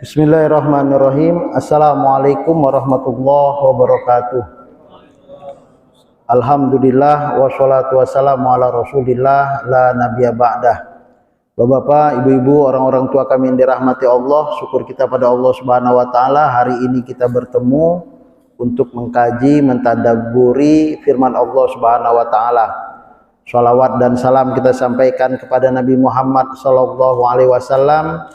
Bismillahirrahmanirrahim. Assalamualaikum warahmatullahi wabarakatuh. Alhamdulillah wassalatu wassalamu ala rasulillah la nabiyya ba'dah. Bapak-bapak, ibu-ibu, orang-orang tua kami yang dirahmati Allah, syukur kita pada Allah Subhanahu wa taala, hari ini kita bertemu untuk mengkaji, mentadabburi firman Allah Subhanahu wa taala. Shalawat dan salam kita sampaikan kepada Nabi Muhammad sallallahu alaihi wasallam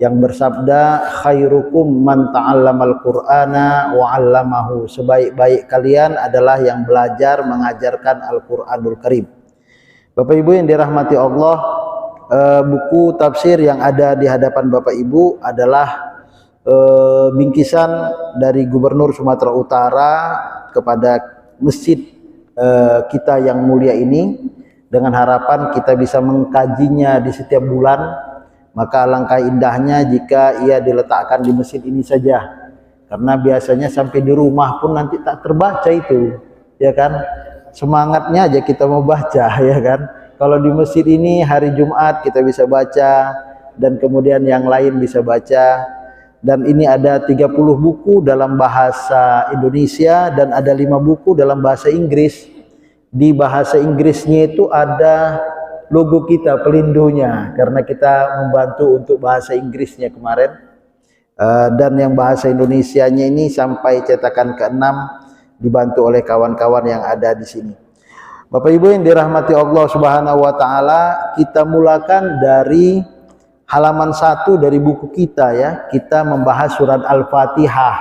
yang bersabda, khairukum man ta'allamal qur'ana wa 'allamahu. Sebaik-baik kalian adalah yang belajar mengajarkan Al-Qur'anul Karim. Bapak Ibu yang dirahmati Allah, buku tafsir yang ada di hadapan Bapak Ibu adalah bingkisan dari Gubernur Sumatera Utara kepada masjid kita yang mulia ini, dengan harapan kita bisa mengkajinya di setiap bulan. Maka alangkah indahnya jika ia diletakkan di masjid ini saja, karena biasanya sampai di rumah pun nanti tak terbaca itu, ya kan? Semangatnya aja kita mau baca, ya kan? Kalau di masjid ini hari Jumat kita bisa baca, dan kemudian yang lain bisa baca. Dan ini ada 30 buku dalam bahasa Indonesia dan ada 5 buku dalam bahasa Inggris. Di bahasa Inggrisnya itu ada logo kita, pelindungnya, karena kita membantu untuk bahasa Inggrisnya kemarin, dan yang bahasa Indonesianya ini sampai cetakan ke-6 dibantu oleh kawan-kawan yang ada di sini. Bapak Ibu yang dirahmati Allah Subhanahu wa taala, kita mulakan dari halaman 1 dari buku kita, ya. Kita membahas surat Al-Fatihah.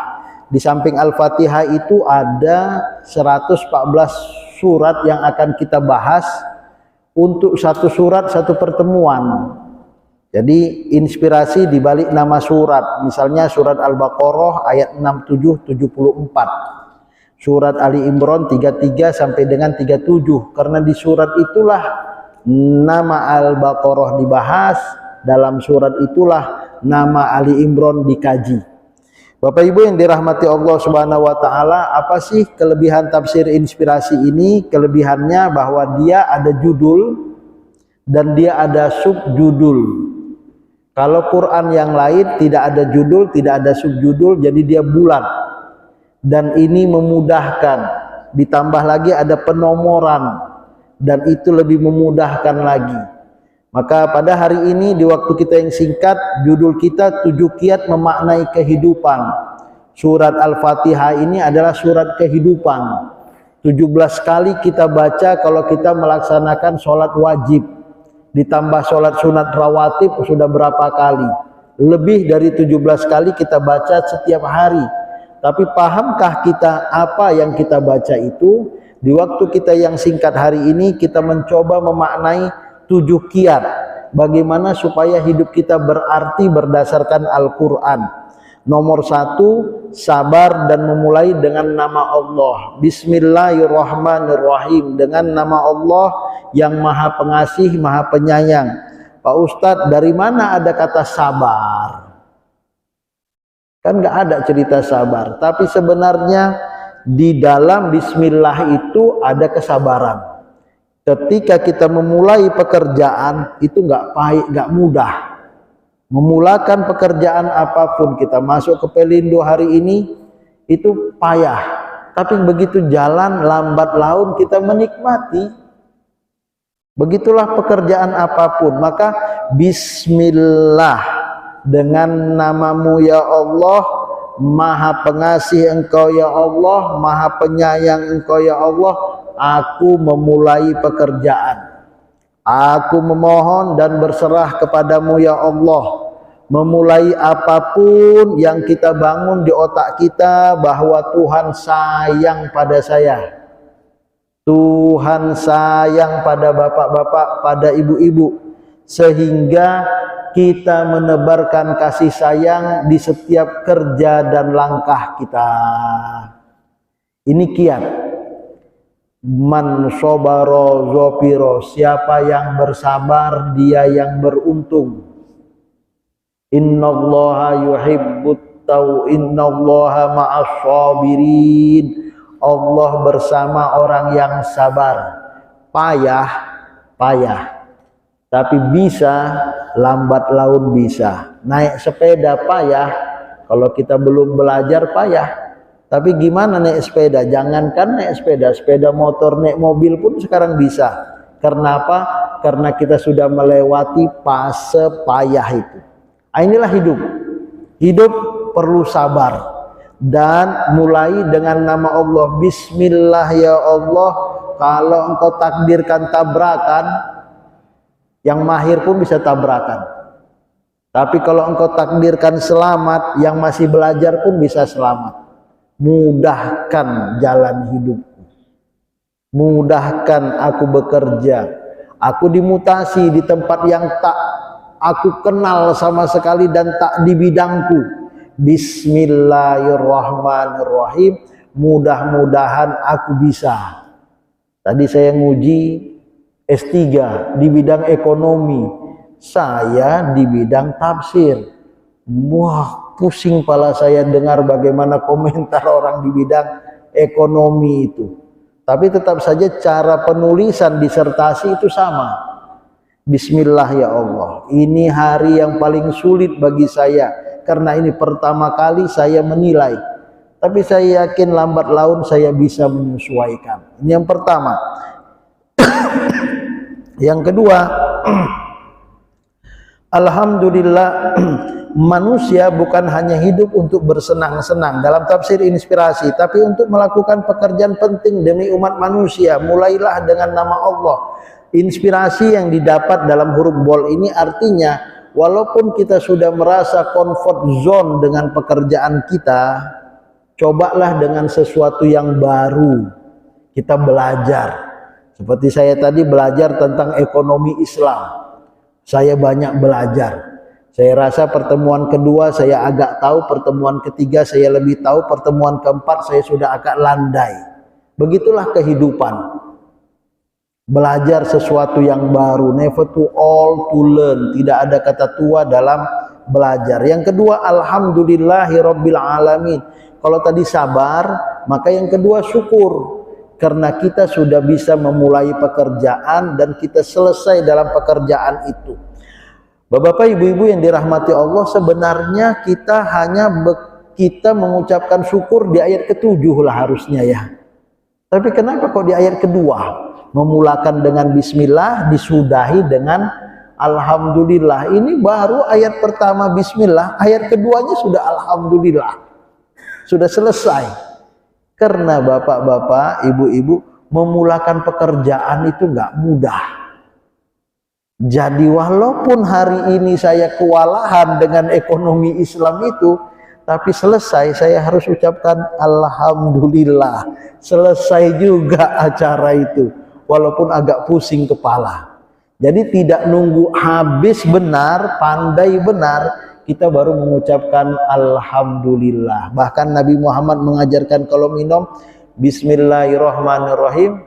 Di samping Al-Fatihah itu ada 114 surat yang akan kita bahas. Untuk satu surat satu pertemuan. Jadi inspirasi dibalik nama surat. Misalnya surat Al-Baqarah ayat 67-74. Surat Ali Imran 33 sampai dengan 37. Karena di surat itulah nama Al-Baqarah dibahas, dalam surat itulah nama Ali Imran dikaji. Bapak Ibu yang dirahmati Allah Subhanahu wa taala, apa sih kelebihan tafsir inspirasi ini? Kelebihannya bahwa dia ada judul dan dia ada subjudul. Kalau Quran yang lain tidak ada judul, tidak ada subjudul, jadi dia bulat. Dan ini memudahkan. Ditambah lagi ada penomoran, dan itu lebih memudahkan lagi. Maka pada hari ini di waktu kita yang singkat, judul kita 7 kiat memaknai kehidupan. Surat Al-Fatihah ini adalah surat kehidupan. 17 kali kita baca kalau kita melaksanakan sholat wajib. Ditambah sholat sunat rawatib sudah berapa kali? Lebih dari 17 kali kita baca setiap hari. Tapi pahamkah kita apa yang kita baca itu? Di waktu kita yang singkat hari ini kita mencoba memaknai 7 kiat bagaimana supaya hidup kita berarti berdasarkan Al-Quran. Nomor 1, sabar dan memulai dengan nama Allah. Bismillahirrahmanirrahim, dengan nama Allah yang maha pengasih, maha penyayang. Pak Ustadz, dari mana ada kata sabar? Kan nggak ada cerita sabar, tapi sebenarnya di dalam bismillah itu ada kesabaran. Ketika kita memulai pekerjaan itu nggak pahit, nggak mudah. Memulakan pekerjaan apapun, kita masuk ke Pelindo hari ini itu payah. Tapi begitu jalan lambat laun kita menikmati. Begitulah pekerjaan apapun. Maka bismillah, dengan namamu ya Allah, maha pengasih engkau ya Allah, maha penyayang engkau ya Allah. Aku memulai pekerjaan. Aku memohon dan berserah kepadamu ya Allah. Memulai apapun yang kita bangun di otak kita bahwa Tuhan sayang pada saya. Tuhan sayang pada bapak-bapak, pada ibu-ibu. Sehingga kita menebarkan kasih sayang di setiap kerja dan langkah kita. Ini kiat. Man sobaro zopiro, siapa yang bersabar dia yang beruntung. Innallaha yuhibbut innallaha ma'as sabirin. Allah bersama orang yang sabar. Payah, tapi bisa lambat laun bisa. Naik sepeda payah, Kalau kita belum belajar payah. Tapi gimana naik sepeda? Jangankan naik sepeda, sepeda motor, naik mobil pun sekarang bisa. Karena apa? Karena kita sudah melewati fase payah itu. Inilah hidup. Hidup perlu sabar. Dan mulai dengan nama Allah. Bismillah ya Allah. Kalau engkau takdirkan tabrakan, yang mahir pun bisa tabrakan. Tapi kalau engkau takdirkan selamat, yang masih belajar pun bisa selamat. Mudahkan jalan hidupku, mudahkan aku bekerja, aku dimutasi di tempat yang tak aku kenal sama sekali dan tak di bidangku. Bismillahirrahmanirrahim, mudah-mudahan aku bisa. Tadi saya nguji S3 di bidang ekonomi, saya di bidang tafsir. Wah, pusing kepala saya dengar bagaimana komentar orang di bidang ekonomi itu. Tapi tetap saja cara penulisan disertasi itu sama. Bismillah ya Allah, ini hari yang paling sulit bagi saya, karena ini pertama kali saya menilai. Tapi saya yakin lambat laun saya bisa menyesuaikan. Ini yang pertama. Yang kedua, alhamdulillah, manusia bukan hanya hidup untuk bersenang-senang. Dalam tafsir inspirasi, tapi untuk melakukan pekerjaan penting demi umat manusia. Mulailah dengan nama Allah. Inspirasi yang didapat dalam huruf bol ini artinya, walaupun kita sudah merasa comfort zone dengan pekerjaan kita, cobalah dengan sesuatu yang baru. Kita belajar. Seperti saya tadi belajar tentang ekonomi Islam. Saya banyak belajar. Saya rasa pertemuan kedua saya agak tahu, pertemuan ketiga saya lebih tahu, pertemuan keempat saya sudah agak landai. Begitulah kehidupan. Belajar sesuatu yang baru, never too old to learn. Tidak ada kata tua dalam belajar. Yang kedua, alhamdulillahirabbil alamin. Kalau tadi sabar, maka yang kedua syukur. Karena kita sudah bisa memulai pekerjaan dan kita selesai dalam pekerjaan itu. Bapak-bapak, ibu-ibu yang dirahmati Allah, sebenarnya kita kita mengucapkan syukur di ayat ke-7 lah harusnya ya. Tapi kenapa kok di ayat kedua? Memulakan dengan bismillah, disudahi dengan alhamdulillah. Ini baru ayat pertama bismillah, ayat keduanya sudah alhamdulillah. Sudah selesai. Karena bapak-bapak, ibu-ibu, memulakan pekerjaan itu nggak mudah. Jadi walaupun hari ini saya kewalahan dengan ekonomi Islam itu, tapi selesai saya harus ucapkan alhamdulillah. Selesai juga acara itu, walaupun agak pusing kepala. Jadi tidak nunggu habis benar, pandai benar, kita baru mengucapkan alhamdulillah. Bahkan Nabi Muhammad mengajarkan kalau minum bismillahirrahmanirrahim,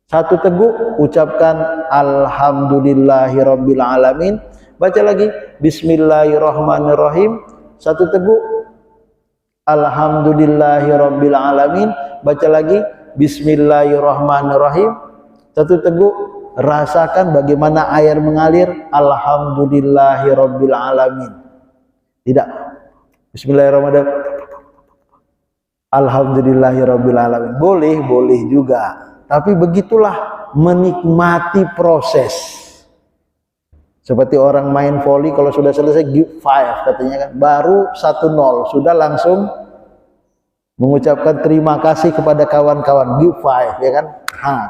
satu teguk ucapkan alhamdulillahirabbil alamin. Baca lagi bismillahirrahmanirrahim, satu teguk alhamdulillahirabbil alamin. Baca lagi bismillahirrahmanirrahim, satu teguk. Rasakan bagaimana air mengalir, alhamdulillahirabbil alamin. Tidak bismillahirrahmanirrahim, alhamdulillahirabbil alamin. Boleh juga, tapi begitulah menikmati proses. Seperti orang main volley, kalau sudah selesai give 5 katanya kan, baru 1-0 sudah langsung mengucapkan terima kasih kepada kawan-kawan, give 5 ya kan.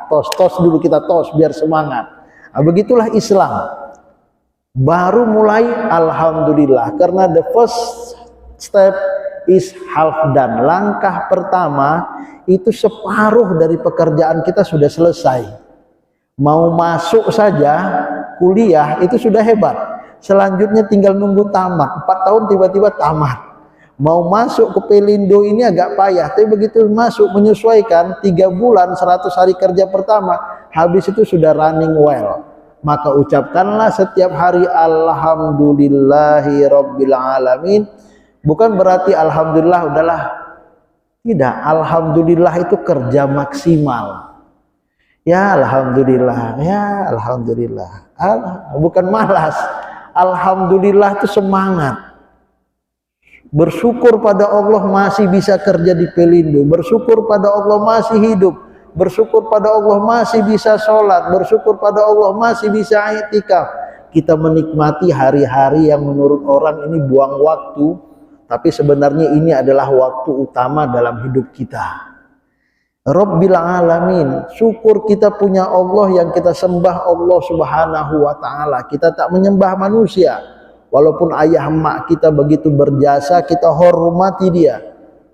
Tos dulu, kita tos biar semangat. Begitulah Islam. Baru mulai alhamdulillah, karena the first step is half done. Langkah pertama itu separuh dari pekerjaan kita sudah selesai. Mau masuk saja kuliah itu sudah hebat. Selanjutnya tinggal nunggu tamat. 4 tahun tiba-tiba tamat. Mau masuk ke Pelindo ini agak payah, tapi begitu masuk menyesuaikan 3 bulan 100 hari kerja pertama, habis itu sudah running well. Maka ucapkanlah setiap hari alhamdulillahirabbil alamin. Bukan berarti alhamdulillah udahlah. Tidak, alhamdulillah itu kerja maksimal. Ya alhamdulillah, ya alhamdulillah. Bukan malas. Alhamdulillah itu semangat. Bersyukur pada Allah masih bisa kerja di Pelindo, bersyukur pada Allah masih hidup, bersyukur pada Allah masih bisa sholat, bersyukur pada Allah masih bisa i'tikaf. Kita menikmati hari-hari yang menurut orang ini buang waktu, tapi sebenarnya ini adalah waktu utama dalam hidup kita. Rabbil alamin, syukur kita punya Allah yang kita sembah Allah subhanahu wa ta'ala. Kita tak menyembah manusia. Walaupun ayah emak kita begitu berjasa, kita hormati dia.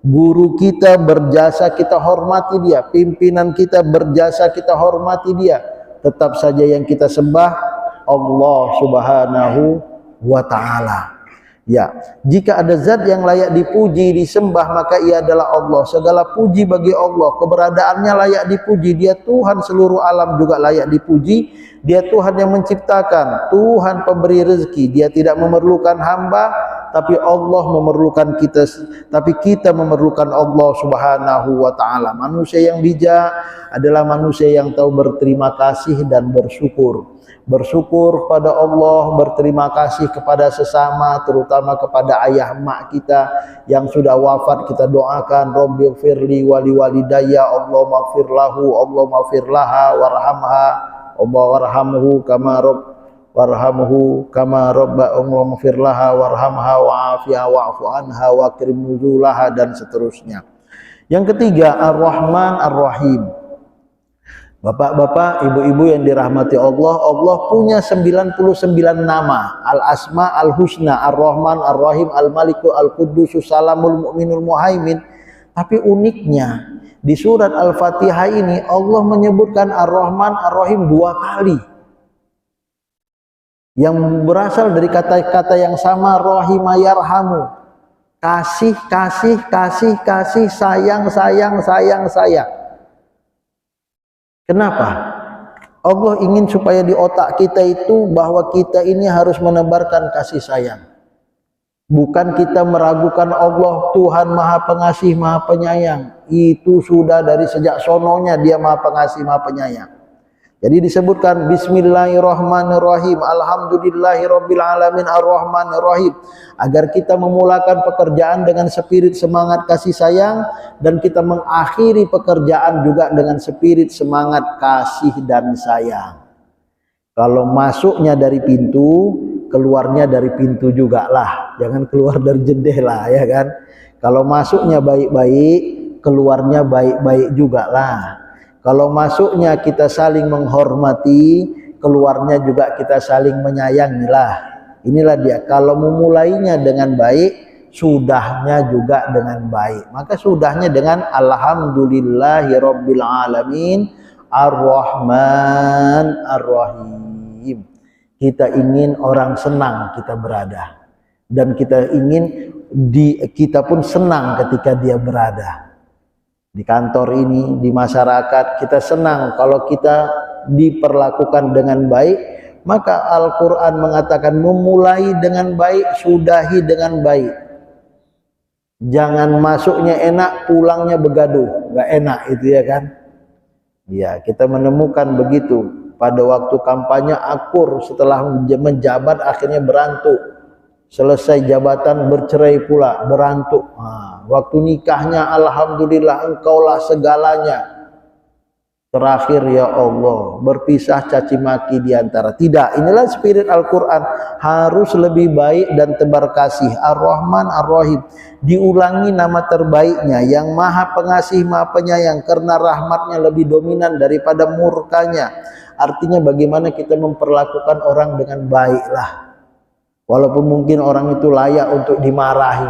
Guru kita berjasa, kita hormati dia. Pimpinan kita berjasa, kita hormati dia. Tetap saja yang kita sembah Allah subhanahu wa ta'ala. Ya, jika ada zat yang layak dipuji, disembah, maka ia adalah Allah. Segala puji bagi Allah, keberadaannya layak dipuji. Dia Tuhan seluruh alam juga layak dipuji. Dia Tuhan yang menciptakan, Tuhan pemberi rezeki. Dia tidak memerlukan hamba, tapi Allah memerlukan kita, tapi kita memerlukan Allah subhanahu wa ta'ala. Manusia yang bijak adalah manusia yang tahu berterima kasih dan bersyukur. Bersyukur pada Allah, berterima kasih kepada sesama, terutama kepada ayah emak kita yang sudah wafat. Kita doakan, Rabbighfirli wali walidayya, Allah maghfir lahu, Allah maghfir laha, warhamha, Allah warhamhu kama warhamhu kama rabba, Allah maghfir laha warhamha wa'afiha wa'fu anha wa akrim nuzulaha, dan seterusnya. Yang ketiga, Ar-Rahman Ar-Rahim. Bapak-bapak, ibu-ibu yang dirahmati Allah, Allah punya 99 nama, Al-Asma Al-Husna, Ar-Rahman Ar-Rahim, Al-Maliku Al-Quddus, Salamul Mu'minul Muhaimin. Tapi uniknya di surat Al-Fatihah ini Allah menyebutkan Ar-Rahman Ar-Rahim 2 kali, yang berasal dari kata-kata yang sama, rahima yarhamu, kasih, kasih, kasih, kasih, sayang, sayang, sayang, sayang. Kenapa? Allah ingin supaya di otak kita itu bahwa kita ini harus menebarkan kasih sayang. Bukan kita meragukan Allah, Tuhan Maha Pengasih, Maha Penyayang. Itu sudah dari sejak sononya dia Maha Pengasih, Maha Penyayang. Jadi disebutkan Bismillahirrahmanirrahim, Alhamdulillahirabbil alamin, Ar-Rahmanir-Rahim, agar kita memulakan pekerjaan dengan spirit semangat kasih sayang, dan kita mengakhiri pekerjaan juga dengan spirit semangat kasih dan sayang. Kalau masuknya dari pintu, keluarnya dari pintu juga lah, jangan keluar dari jendela, ya kan? Kalau masuknya baik-baik, keluarnya baik-baik juga lah. Kalau masuknya kita saling menghormati, keluarnya juga kita saling menyayangi lah. Inilah dia. Kalau memulainya dengan baik, sudahnya juga dengan baik. Maka sudahnya dengan Alhamdulillahirabbil alamin, Ar-Rahman Ar-Rahim. Kita ingin orang senang kita berada, dan kita ingin kita pun senang ketika dia berada. Di kantor ini, di masyarakat, kita senang kalau kita diperlakukan dengan baik. Maka Al-Quran mengatakan memulai dengan baik, sudahi dengan baik. Jangan masuknya enak, pulangnya begaduh, nggak enak itu, ya kan? Ya, kita menemukan begitu. Pada waktu kampanye akur, setelah menjabat akhirnya berantuk. Selesai jabatan bercerai pula, berantuk. Waktu nikahnya alhamdulillah engkaulah segalanya. Terakhir ya Allah, berpisah caci maki diantara. Tidak, inilah spirit Al-Quran. Harus lebih baik dan tebar kasih. Ar-Rahman Ar-Rahim. Diulangi nama terbaiknya, yang Maha Pengasih, Maha Penyayang, karena rahmatnya lebih dominan daripada murkanya. Artinya bagaimana kita memperlakukan orang dengan baiklah. Walaupun mungkin orang itu layak untuk dimarahi,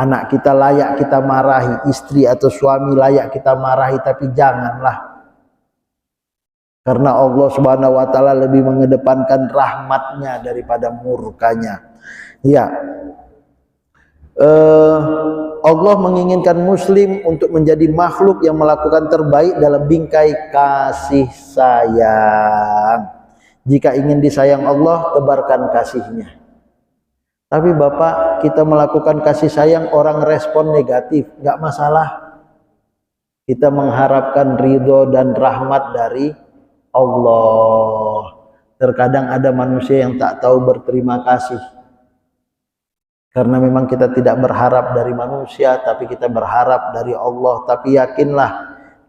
anak kita layak kita marahi, istri atau suami layak kita marahi, tapi janganlah. Karena Allah Subhanahu wa taala lebih mengedepankan rahmatnya daripada murkanya. Ya. Allah menginginkan muslim untuk menjadi makhluk yang melakukan terbaik dalam bingkai kasih sayang. Jika ingin disayang Allah, tebarkan kasihnya. Tapi Bapak, kita melakukan kasih sayang, orang respon negatif, nggak masalah. Kita mengharapkan ridho dan rahmat dari Allah. Terkadang ada manusia yang tak tahu berterima kasih. Karena memang kita tidak berharap dari manusia, tapi kita berharap dari Allah. Tapi yakinlah,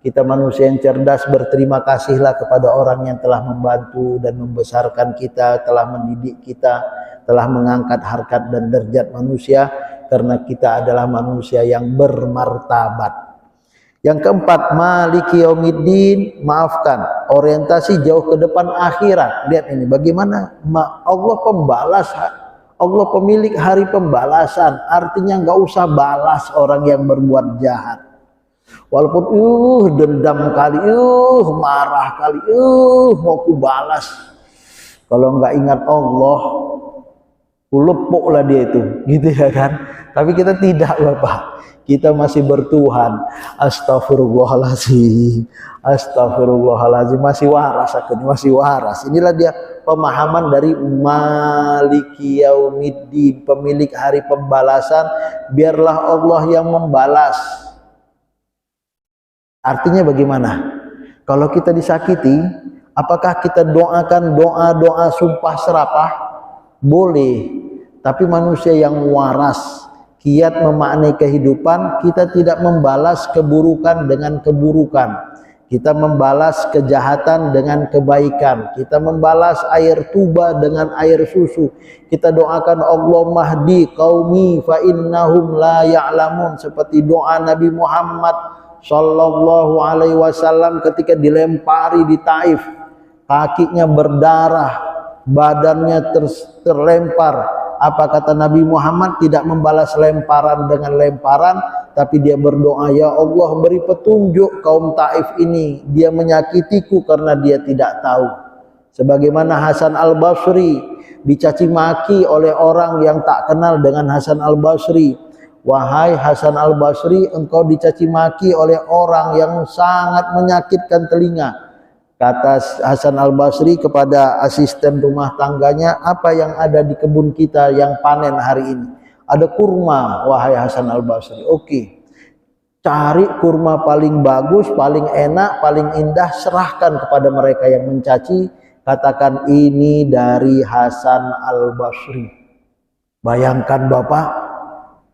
kita manusia yang cerdas, berterima kasihlah kepada orang yang telah membantu dan membesarkan kita, telah mendidik kita, telah mengangkat harkat dan derajat manusia, karena kita adalah manusia yang bermartabat. Yang keempat, maliki yaumiddin, maafkan, orientasi jauh ke depan akhirat. Lihat ini bagaimana Allah pembalas, Allah pemilik hari pembalasan. Artinya nggak usah balas orang yang berbuat jahat. Walaupun dendam kali, marah kali, mau ku balas. Kalau nggak ingat Allah, lepuklah dia itu, gitu ya kan? Tapi kita tidak, Bapak. Kita masih bertuhan. Astagfirullahaladzim, astagfirullahaladzim, masih waras aku ini, masih waras. Inilah dia pemahaman dari maliki yaumiddin, pemilik hari pembalasan. Biarlah Allah yang membalas. Artinya bagaimana? Kalau kita disakiti, apakah kita doakan doa-doa sumpah serapah? Boleh. Tapi manusia yang waras, kiat memaknai kehidupan, kita tidak membalas keburukan dengan keburukan. Kita membalas kejahatan dengan kebaikan. Kita membalas air tuba dengan air susu. Kita doakan Allah mahdi qaumi fa innahum la ya'lamun, seperti doa Nabi Muhammad sallallahu alaihi wasallam ketika dilempari di Taif. Kakinya berdarah, badannya terlempar. Apa kata Nabi Muhammad? Tidak membalas lemparan dengan lemparan, tapi dia berdoa, ya Allah beri petunjuk kaum Taif ini, dia menyakitiku karena dia tidak tahu. Sebagaimana Hasan Al-Basri dicaci maki oleh orang yang tak kenal dengan Hasan Al-Basri. Wahai Hasan Al-Basri, engkau dicaci maki oleh orang yang sangat menyakitkan telinga. Kata Hasan Al-Basri kepada asisten rumah tangganya, apa yang ada di kebun kita yang panen hari ini? Ada kurma, wahai Hasan Al-Basri. Oke, cari kurma paling bagus, paling enak, paling indah, serahkan kepada mereka yang mencaci. Katakan ini dari Hasan Al-Basri. Bayangkan Bapak,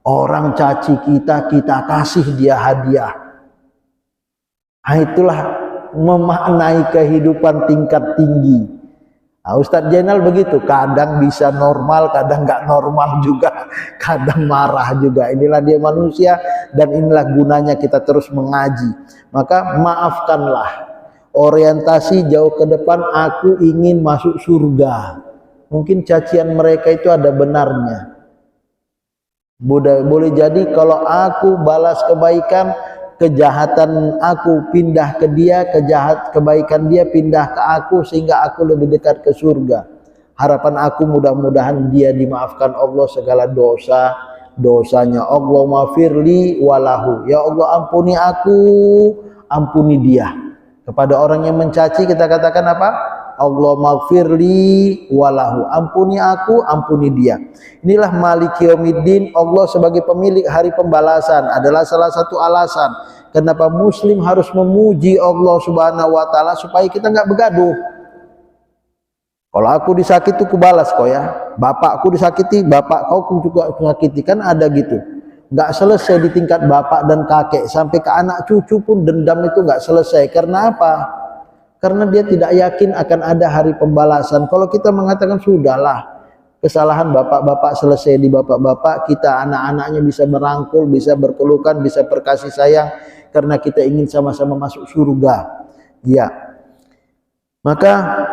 orang caci kita, kita kasih dia hadiah. Nah, itulah memaknai kehidupan tingkat tinggi. Nah, Ustadz Jainal begitu, kadang bisa normal, kadang nggak normal juga, kadang marah juga. Inilah dia manusia, dan inilah gunanya kita terus mengaji. Maka maafkanlah, orientasi jauh ke depan, aku ingin masuk surga. Mungkin cacian mereka itu ada benarnya. Boleh jadi kalau aku balas kebaikan, kejahatan aku pindah ke dia, kebaikan dia pindah ke aku, sehingga aku lebih dekat ke surga. Harapan aku mudah-mudahan dia dimaafkan Allah segala dosanya. Allahumma firli walahu, ya Allah ampuni aku, ampuni dia. Kepada orang yang mencaci kita katakan apa? Allahumma firli walahu, ampuni aku, ampuni dia. Inilah maliki yaumiddin. Allah sebagai pemilik hari pembalasan adalah salah satu alasan kenapa muslim harus memuji Allah subhanahu wa ta'ala, supaya kita nggak begaduh. Kalau aku disakiti, aku balas kau ya. Bapakku disakiti, bapak kau juga disakiti, kan ada gitu. Nggak selesai di tingkat bapak dan kakek, sampai ke anak cucu pun dendam itu nggak selesai. Karena apa? Karena dia tidak yakin akan ada hari pembalasan. Kalau kita mengatakan sudahlah, kesalahan bapak-bapak selesai di bapak-bapak, kita anak-anaknya bisa merangkul, bisa berpelukan, bisa berkasih sayang, karena kita ingin sama-sama masuk surga. Ya, maka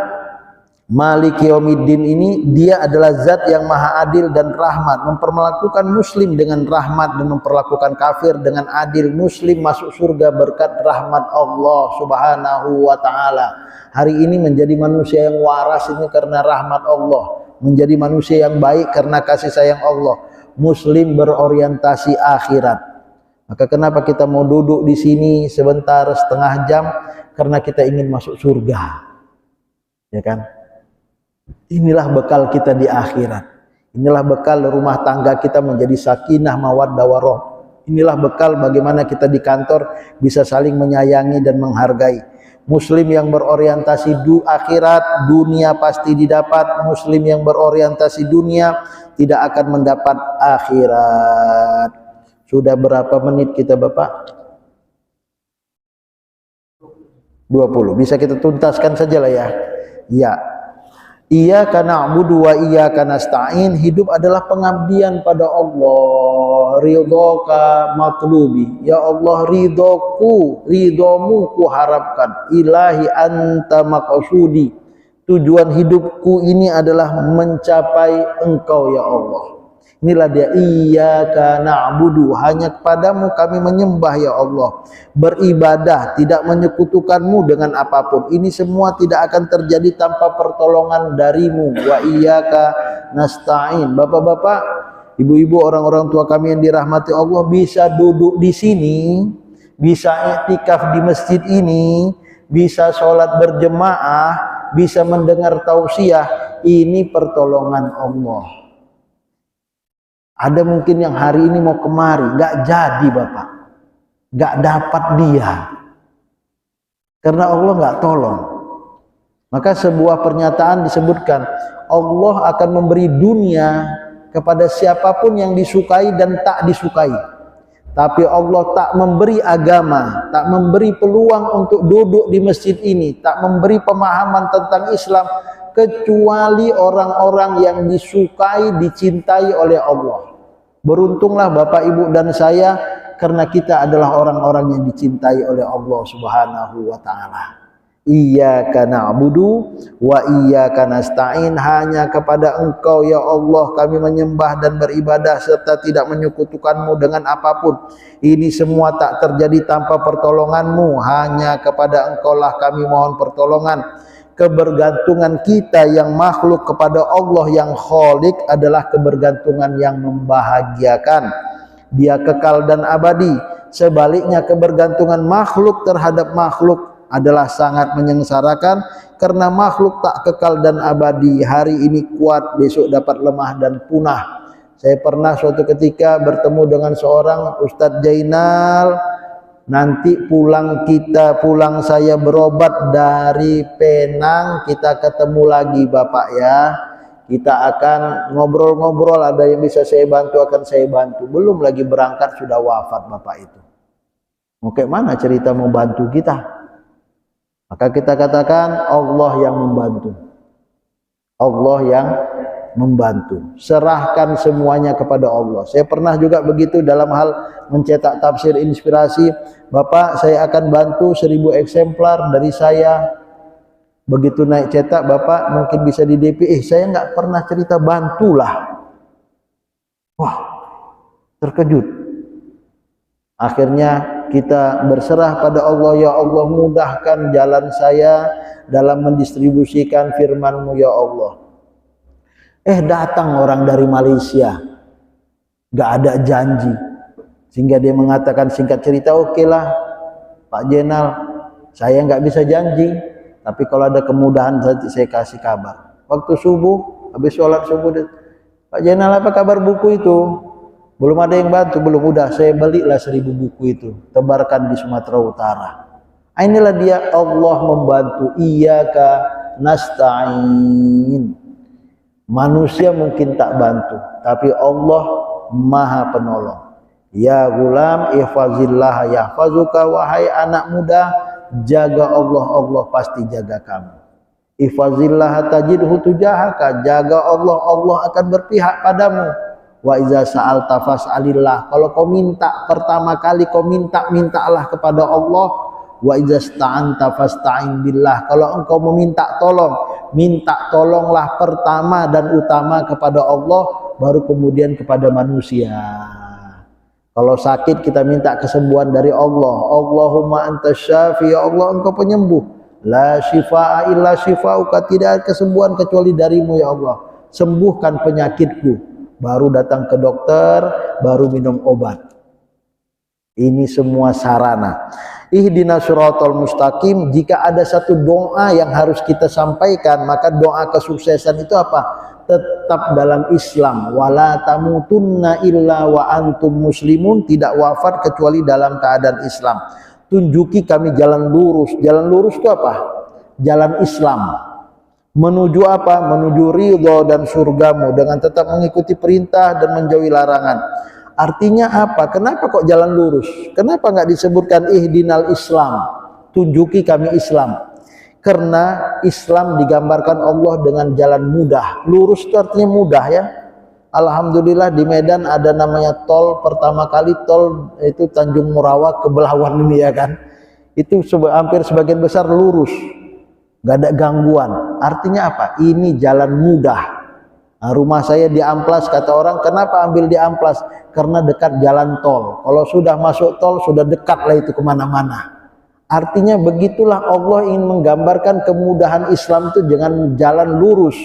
maliki yaumiddin ini, dia adalah zat yang maha adil dan rahmat, memperlakukan muslim dengan rahmat dan memperlakukan kafir dengan adil. Muslim masuk surga berkat rahmat Allah subhanahu wa ta'ala. Hari ini menjadi manusia yang waras ini karena rahmat Allah, menjadi manusia yang baik karena kasih sayang Allah. Muslim berorientasi akhirat. Maka kenapa kita mau duduk di sini sebentar, setengah jam? Karena kita ingin masuk surga, ya kan? Inilah bekal kita di akhirat. Inilah bekal rumah tangga kita menjadi sakinah mawaddah warahmah. Inilah bekal bagaimana kita di kantor bisa saling menyayangi dan menghargai. Muslim yang berorientasi akhirat, dunia pasti didapat. Muslim yang berorientasi dunia, tidak akan mendapat akhirat. Sudah berapa menit kita Bapak? 20. Bisa kita tuntaskan saja lah ya. Ya. Iyyaka na'budu wa iyyaka nasta'in. Hidup adalah pengabdian pada Allah. Ridhoka matlubi. Ya Allah, ridhomu ku harapkan. Ilahi anta maqsudi. Tujuan hidupku ini adalah mencapai Engkau ya Allah. Inilah dia, iyyaka na'budu, hanya kepadamu kami menyembah ya Allah, beribadah, tidak menyekutukanmu dengan apapun. Ini semua tidak akan terjadi tanpa pertolongan darimu. Wa iyyaka nasta'in. Bapak-bapak, ibu-ibu, orang-orang tua kami yang dirahmati Allah, bisa duduk di sini, bisa i'tikaf di masjid ini, bisa sholat berjemaah, bisa mendengar tausiah. Ini pertolongan Allah. Ada mungkin yang hari ini mau kemari, gak jadi Bapak, gak dapat dia, karena Allah gak tolong. Maka sebuah pernyataan disebutkan, Allah akan memberi dunia kepada siapapun yang disukai dan tak disukai. Tapi Allah tak memberi agama, tak memberi peluang untuk duduk di masjid ini, tak memberi pemahaman tentang Islam, kecuali orang-orang yang disukai, dicintai oleh Allah. Beruntunglah Bapak Ibu dan saya, karena kita adalah orang-orang yang dicintai oleh Allah Subhanahu wa Ta'ala. Iyyaka na'budu wa iyyaka nasta'in. Hanya kepada Engkau ya Allah kami menyembah dan beribadah, serta tidak menyekutukanmu dengan apapun. Ini semua tak terjadi tanpa pertolonganmu. Hanya kepada Engkau lah kami mohon pertolongan. Kebergantungan kita yang makhluk kepada Allah yang Khalik adalah kebergantungan yang membahagiakan. Dia kekal dan abadi. Sebaliknya kebergantungan makhluk terhadap makhluk adalah sangat menyengsarakan, karena makhluk tak kekal dan abadi. Hari ini kuat, besok dapat lemah dan punah. Saya pernah suatu ketika bertemu dengan seorang Ustadz Jainal. Nanti pulang saya berobat dari Penang, kita ketemu lagi Bapak ya. Kita akan ngobrol-ngobrol, ada yang bisa saya bantu akan saya bantu. Belum lagi berangkat sudah wafat Bapak itu. Mau kayak mana cerita mau bantu kita? Maka kita katakan Allah yang membantu. Allah yang membantu. Serahkan semuanya kepada Allah. Saya pernah juga begitu dalam hal mencetak tafsir inspirasi. Bapak, saya akan bantu 1000 eksemplar dari saya. Begitu naik cetak, Bapak mungkin bisa di DP. Saya nggak pernah cerita, bantulah. Wah, terkejut. Akhirnya kita berserah pada Allah. Ya Allah, mudahkan jalan saya dalam mendistribusikan firman-Mu ya Allah. Datang orang dari Malaysia, gak ada janji, sehingga dia mengatakan singkat cerita, oke lah Pak Jenal, saya nggak bisa janji, tapi kalau ada kemudahan nanti saya kasih kabar. Waktu subuh, habis sholat subuh, Pak Jenal apa kabar buku itu? Belum ada yang bantu, belum. Udah saya belilah 1000 buku itu, tebarkan di Sumatera Utara. Inilah dia Allah membantu. Iyyaka nasta'in. Manusia mungkin tak bantu, tapi Allah Maha Penolong. Ya gulam, ihfazillah yahfazuka. Wahai anak muda, jaga Allah, Allah pasti jaga kamu. Ihfazillah tajidhu tujahaka. Jaga Allah, Allah akan berpihak padamu. Wa iza sa'alta fas'alillah. Kalau kau minta pertama kali, kau mintalah kepada Allah. Wa iza sta'anta fasta'in billah. Kalau engkau meminta tolong, minta tolonglah pertama dan utama kepada Allah, baru kemudian kepada manusia. Kalau sakit kita minta kesembuhan dari Allah. Allahumma antas syafi, ya Allah engkau penyembuh. La syifaa illa syifauka, tidak ada kesembuhan kecuali darimu ya Allah. Sembuhkan penyakitku. Baru datang ke dokter, baru minum obat. Ini semua sarana. Ihdinas siratal mustaqim. Jika ada satu doa yang harus kita sampaikan, maka doa kesuksesan itu apa? Tetap dalam Islam. Wala tamutunna illa wa antum muslimun. Tidak wafat kecuali dalam keadaan Islam. Tunjuki kami jalan lurus. Jalan lurus itu apa? Jalan Islam. Menuju apa? Menuju ridho dan surgamu dengan tetap mengikuti perintah dan menjauhi larangan. Artinya apa? Kenapa kok jalan lurus? Kenapa nggak disebutkan ihdinal Islam? Tunjuki kami Islam. Karena Islam digambarkan Allah dengan jalan mudah. Lurus itu artinya mudah ya. Alhamdulillah di Medan ada namanya tol, pertama kali tol itu Tanjung Morawa ke Belawan ini ya kan. Itu hampir sebagian besar lurus, nggak ada gangguan. Artinya apa? Ini jalan mudah. Nah, rumah saya di Amplas, kata orang, kenapa ambil di Amplas? Karena dekat jalan tol. Kalau sudah masuk tol sudah dekat lah itu kemana-mana. Artinya begitulah Allah ingin menggambarkan kemudahan Islam itu dengan jalan lurus.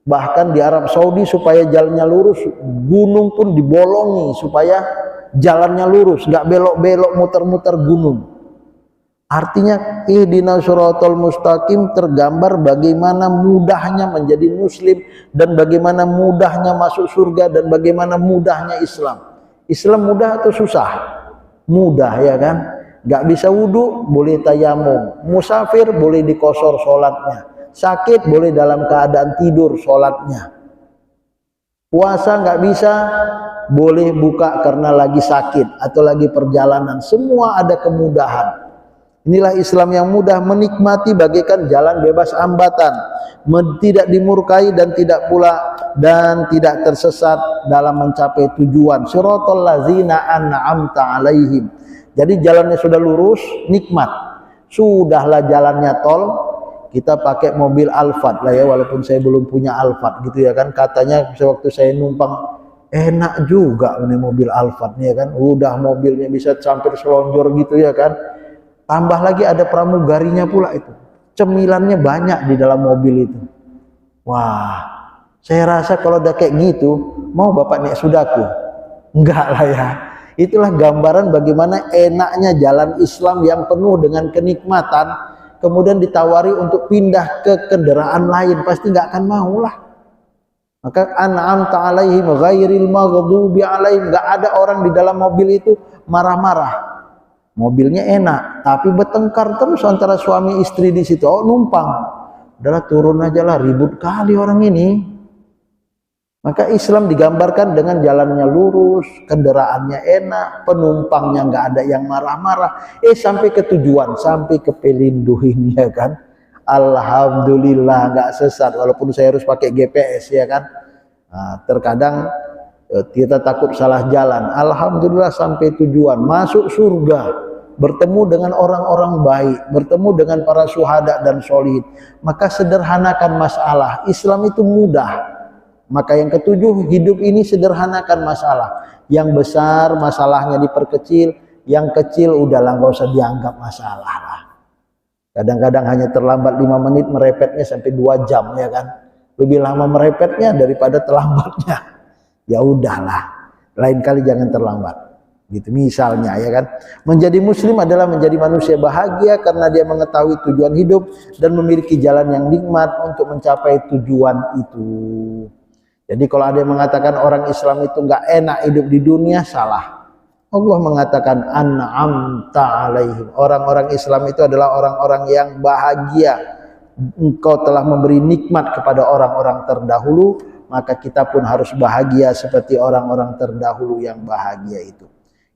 Bahkan di Arab Saudi supaya jalannya lurus, gunung pun dibolongi supaya jalannya lurus, nggak belok-belok muter-muter gunung. Artinya ihdinas siratal mustaqim tergambar bagaimana mudahnya menjadi muslim dan bagaimana mudahnya masuk surga dan bagaimana mudahnya Islam. Islam mudah atau susah? Mudah ya kan? Nggak bisa wudu boleh tayamum, musafir boleh dikosor sholatnya, sakit boleh dalam keadaan tidur sholatnya, puasa nggak bisa boleh buka karena lagi sakit atau lagi perjalanan, semua ada kemudahan. Inilah Islam yang mudah, menikmati bagaikan jalan bebas hambatan, tidak dimurkai dan tidak tersesat dalam mencapai tujuan. Siratal ladzina an'amta alaihim. Jadi jalannya sudah lurus, nikmat. Sudahlah jalannya tol, kita pakai mobil Alphard lah ya, walaupun saya belum punya Alphard gitu ya kan. Katanya sewaktu saya numpang, enak juga ini mobil Alphard nih ya kan. Udah mobilnya bisa sampai selonjor gitu ya kan. Tambah lagi ada pramugarinya pula itu. Cemilannya banyak di dalam mobil itu. Wah, saya rasa kalau udah kayak gitu, mau bapak naik sudaku? Enggak lah ya. Itulah gambaran bagaimana enaknya jalan Islam yang penuh dengan kenikmatan, kemudian ditawari untuk pindah ke kendaraan lain, pasti nggak akan mau lah. Maka an'amta alaihim ghairil maghdubi alaihim, nggak ada orang di dalam mobil itu marah-marah. Mobilnya enak, tapi bertengkar terus antara suami istri di situ. Oh numpang, udahlah turun aja lah, ribut kali orang ini. Maka Islam digambarkan dengan jalannya lurus, kendaraannya enak, penumpangnya nggak ada yang marah-marah. Sampai ke tujuan, sampai ke Pelindo ini ya kan. Alhamdulillah nggak sesat, walaupun saya harus pakai GPS ya kan. Nah, terkadang kita takut salah jalan. Alhamdulillah sampai tujuan, masuk surga, bertemu dengan orang-orang baik, bertemu dengan para syuhada dan sholihin. Maka sederhanakan masalah. Islam itu mudah. Maka yang ketujuh, hidup ini sederhanakan masalah. Yang besar masalahnya diperkecil, yang kecil udahlah nggak usah dianggap masalah lah. Kadang-kadang hanya terlambat 5 menit, merepetnya sampai 2 jam ya kan. Lebih lama merepetnya daripada terlambatnya. Ya udahlah, lain kali jangan terlambat. Gitu misalnya ya kan. Menjadi muslim adalah menjadi manusia bahagia karena dia mengetahui tujuan hidup dan memiliki jalan yang nikmat untuk mencapai tujuan itu. Jadi kalau ada yang mengatakan orang Islam itu nggak enak hidup di dunia, salah. Allah mengatakan an'amta alaihim. Orang-orang Islam itu adalah orang-orang yang bahagia. Engkau telah memberi nikmat kepada orang-orang terdahulu, maka kita pun harus bahagia seperti orang-orang terdahulu yang bahagia itu.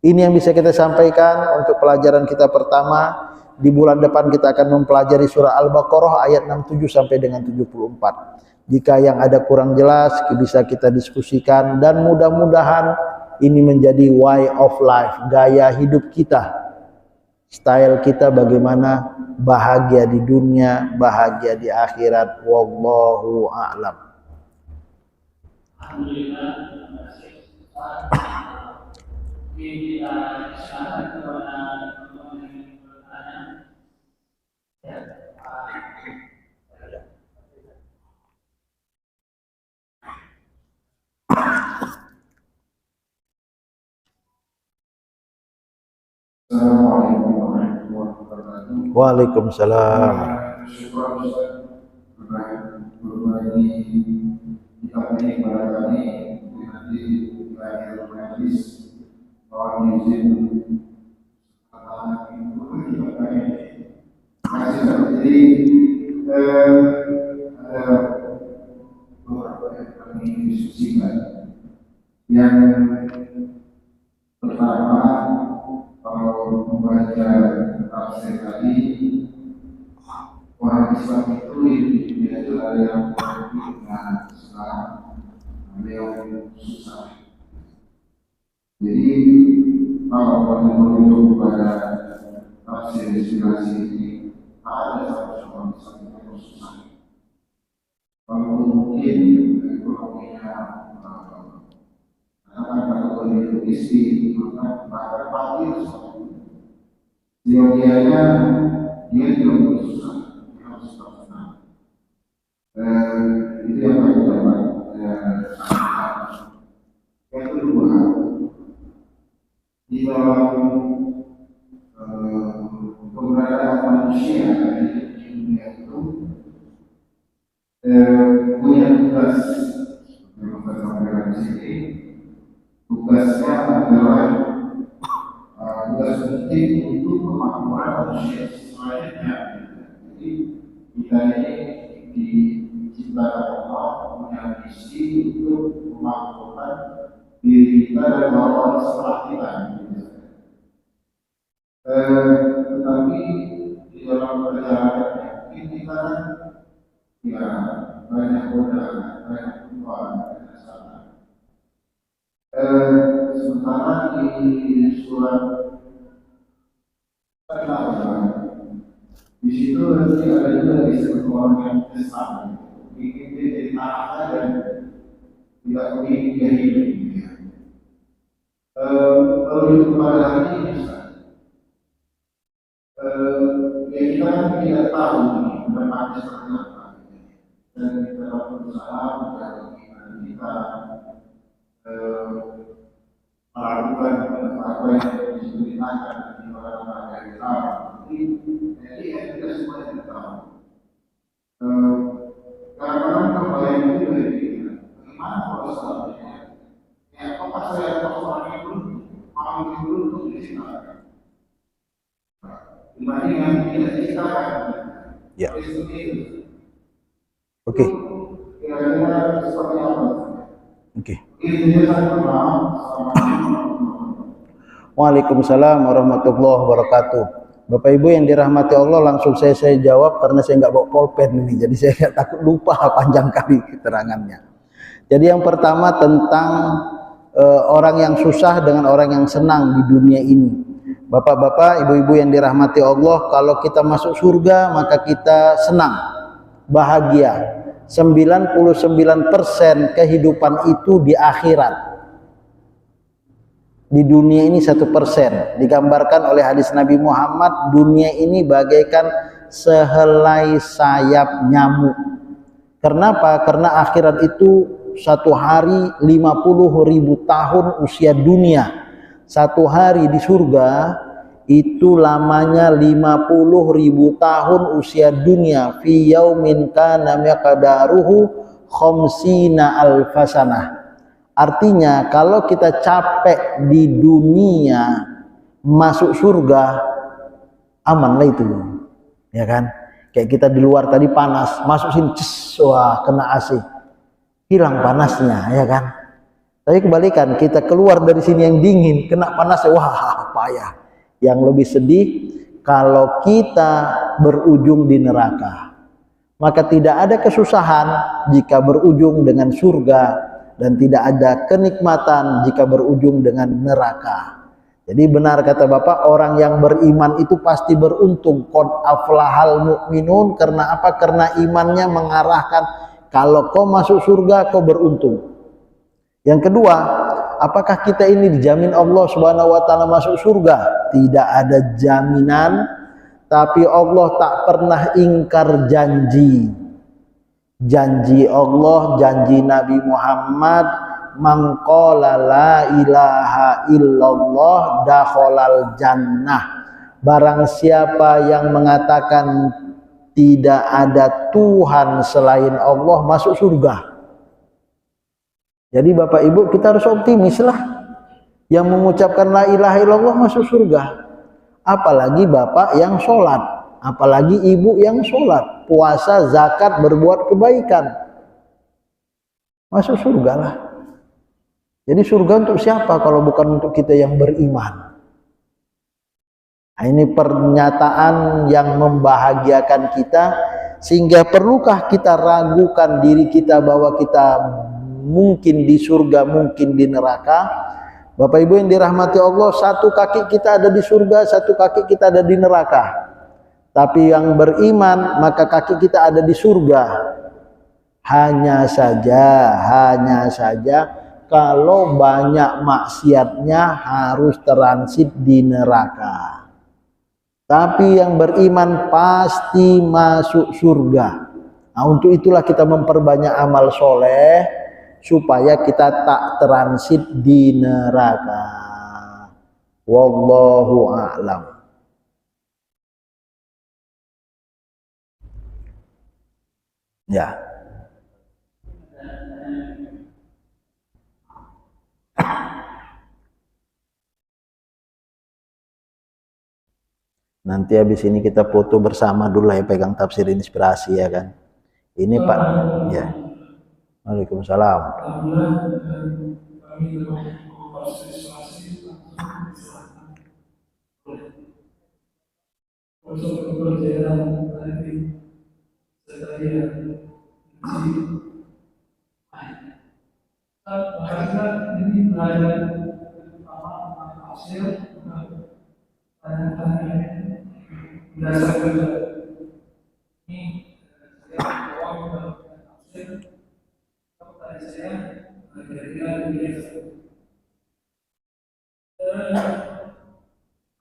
Ini yang bisa kita sampaikan untuk pelajaran kita pertama. Di bulan depan kita akan mempelajari surah Al-Baqarah ayat 67 sampai dengan 74. Jika yang ada kurang jelas bisa kita diskusikan, dan mudah-mudahan ini menjadi way of life, gaya hidup kita, style kita bagaimana bahagia di dunia, bahagia di akhirat. Wallahu a'lam. Assalamualaikum warahmatullahi wabarakatuh. Waalaikumsalam. Berbagi kitab ini kepada kami nanti lahir majlis mohon izin jadi didiskusikan. Yang pertama, kalau membaca tafsir tadi, orang Islam itu dia itu ada yang mengerti dengan Islam, ada yang susah. Jadi kalau orang merujuk kepada tafsir inspirasi ini, ada sama Islam yang susah. Kalau mungkin ekonominya akan kategori istri, maka pagi dia tidak boleh susah, dia harus senang. Itu yang pertama. Yang kedua, di dalam keberadaan manusia di dunia itu punya tugas. Yang kita sampaikan di sini, tugasnya adalah tugas penting untuk kemakmuran manusia selanjutnya. Jadi kita ini diciptakan Allah punya misi untuk memakmurkan diri kita dan orang setelah kita. Tetapi di dalam perjalanan kita ya banyak godaan, banyak perubahan, banyak salah. Sementara di surat Al-Baqarah, di situ nanti ada juga disebut orang yang kesal, bikin dia jadi marah dan tidak ingin dia hidup. Kalau itu kepada hari ini bisa, ya kita kan tidak tahu bermakna seperti apa, dan kita berusaha menjaga kita melakukan apa yang diperintahkan di dalam dari Islam. Jadi kita semua tidak tahu. Kadang-kadang kebayang itu dari kita. Bagaimana kalau selanjutnya? Ya, apakah saya orang yang beruntung di sini? Dibandingkan tidak diciptakan. Ya. Oke. Kira-kira seperti apa? Oke. Waalaikumsalam warahmatullahi wabarakatuh. Bapak Ibu yang dirahmati Allah, langsung saya jawab karena saya nggak bawa pulpen ini, jadi saya nggak takut lupa panjang kali keterangannya. Jadi yang pertama tentang orang yang susah dengan orang yang senang di dunia ini. Bapak-bapak, ibu-ibu yang dirahmati Allah, kalau kita masuk surga maka kita senang, bahagia. 99% kehidupan itu di akhirat. Di dunia ini 1%. Digambarkan oleh hadis Nabi Muhammad, dunia ini bagaikan sehelai sayap nyamuk. Kenapa? Karena akhirat itu satu hari 50.000 tahun usia dunia. Satu hari di surga itu lamanya 50.000 tahun usia dunia. Fi yaumin kana miqdaruhu khamsina alfasanah. Artinya kalau kita capek di dunia, masuk surga aman lah itu, ya kan? Kayak kita di luar tadi panas, masuk sini wah kena AC, hilang panasnya, ya kan? Tapi kebalikan, kita keluar dari sini yang dingin, kena panas, wah payah. Yang lebih sedih kalau kita berujung di neraka. Maka tidak ada kesusahan jika berujung dengan surga, dan tidak ada kenikmatan jika berujung dengan neraka. Jadi benar kata Bapak, orang yang beriman itu pasti beruntung. Qad aflahal mu'minun. Karena apa? Karena imannya mengarahkan kalau kau masuk surga kau beruntung. Yang kedua, apakah kita ini dijamin Allah Subhanahu wa taala masuk surga? Tidak ada jaminan, tapi Allah tak pernah ingkar janji. Janji Allah, janji Nabi Muhammad, man qala la ilaha illallah dakhalal jannah. Barang siapa yang mengatakan tidak ada Tuhan selain Allah, masuk surga. Jadi Bapak Ibu, kita harus optimis lah. Yang mengucapkan la ilaha illallah masuk surga. Apalagi Bapak yang sholat, apalagi Ibu yang sholat, puasa, zakat, berbuat kebaikan. masuk surga lah. Jadi surga untuk siapa kalau bukan untuk kita yang beriman? Nah, ini pernyataan yang membahagiakan kita, sehingga perlukah kita ragukan diri kita bahwa kita mungkin di surga, mungkin di neraka? Bapak Ibu yang dirahmati Allah, satu kaki kita ada di surga, satu kaki kita ada di neraka. Tapi yang beriman maka kaki kita ada di surga. Hanya saja kalau banyak maksiatnya harus transit di neraka. Tapi yang beriman pasti masuk surga. Nah, untuk itulah kita memperbanyak amal soleh supaya kita tak transit di neraka. Wallahu a'lam. Ya. Nanti habis ini kita foto bersama dulu ya, pegang tafsir inspirasi ya kan. Ini Pak, ya. Waalaikumsalam.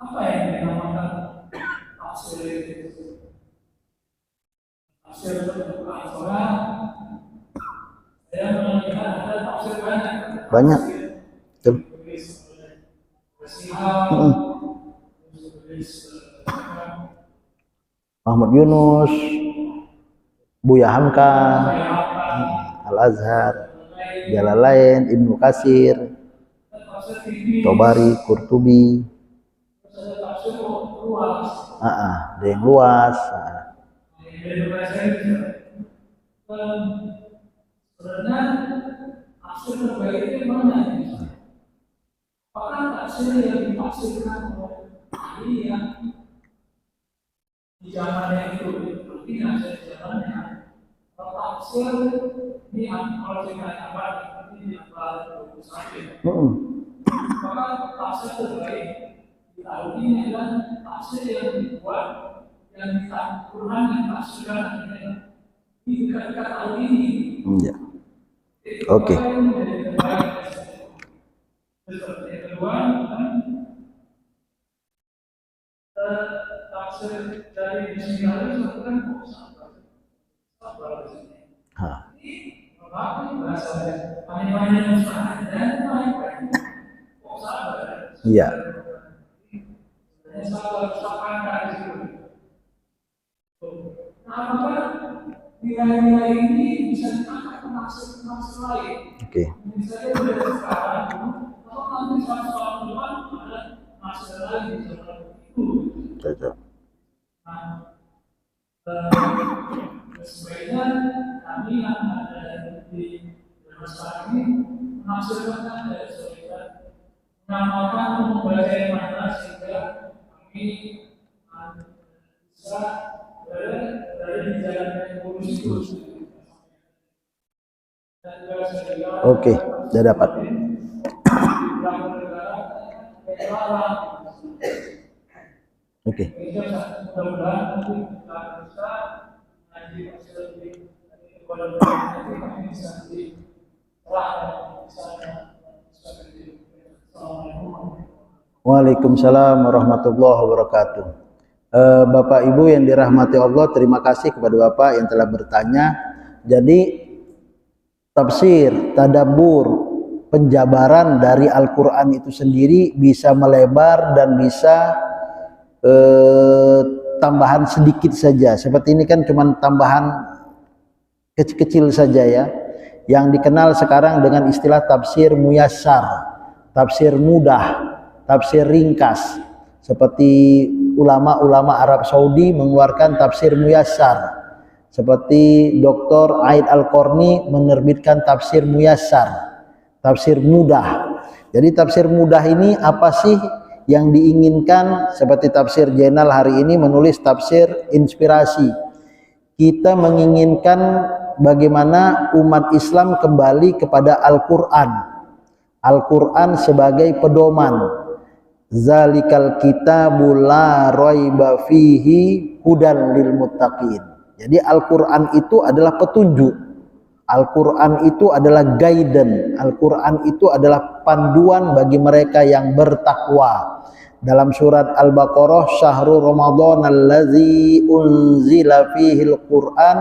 Apa yang dinamakan tafsir Al-Quran? Saya melihat ada tafsir Banyak. Muhammad Yunus, Buya Hamka, Al-Azhar, Jalalain, Ibnu Katsir, Tobari, Qurtubi. Ada yang luas. Sebenarnya tafsir terbaik itu mana? Apakah tafsir yang ditafsirkan oleh ahli yang di zamannya itu, berarti nasihat zamannya, tafsir ini kalau kita apa ini apa saja. Maka tafsir terbaik di tahun ini adalah tafsir yang dibuat yang Quran yang tafsirkan di dekat tahun ini. Ya. Oke. Yang kedua, tafsir dari Bismillah itu kan sabar di sini. Bahasa panjang mustahil dan lain-lain. Sabar. Iya. Sabar di situ. Apakah nilai-nilai ini bisa dipakai maksud lain? Oke. Misalnya dari sekarang, kalau nanti soal depan ada maksud lain itu. Cocok. Sebaiknya kami yang ada di masyarakat ini menafsirkan dari sebaiknya mengamalkan membaca yang mana sehingga kami bisa berada di jalan yang lurus. Oke, sudah dapat. Oke. Waalaikumsalam warahmatullahi wabarakatuh. Bapak Ibu yang dirahmati Allah, terima kasih kepada Bapak yang telah bertanya. Jadi tafsir, tadabbur, penjabaran dari Al-Quran itu sendiri bisa melebar dan bisa tambahan sedikit saja. Seperti ini kan cuma tambahan kecil-kecil saja ya. Yang dikenal sekarang dengan istilah tafsir muyassar, tafsir mudah, tafsir ringkas. Seperti ulama-ulama Arab Saudi mengeluarkan tafsir muyassar. Seperti Dr. Aid Al-Qarni menerbitkan tafsir Muyassar, tafsir mudah. Jadi tafsir mudah ini apa sih yang diinginkan? Seperti tafsir Jenal hari ini menulis tafsir inspirasi. Kita menginginkan bagaimana umat Islam kembali kepada Al-Quran. Al-Quran sebagai pedoman. Zalikal kitabul la raiba fihi hudan lil muttaqin. Jadi Al-Quran itu adalah petunjuk. Al-Quran itu adalah guidance. Al-Quran itu adalah panduan bagi mereka yang bertakwa. Dalam surat Al-Baqarah, syahrul Ramadan allazi unzila fihil Quran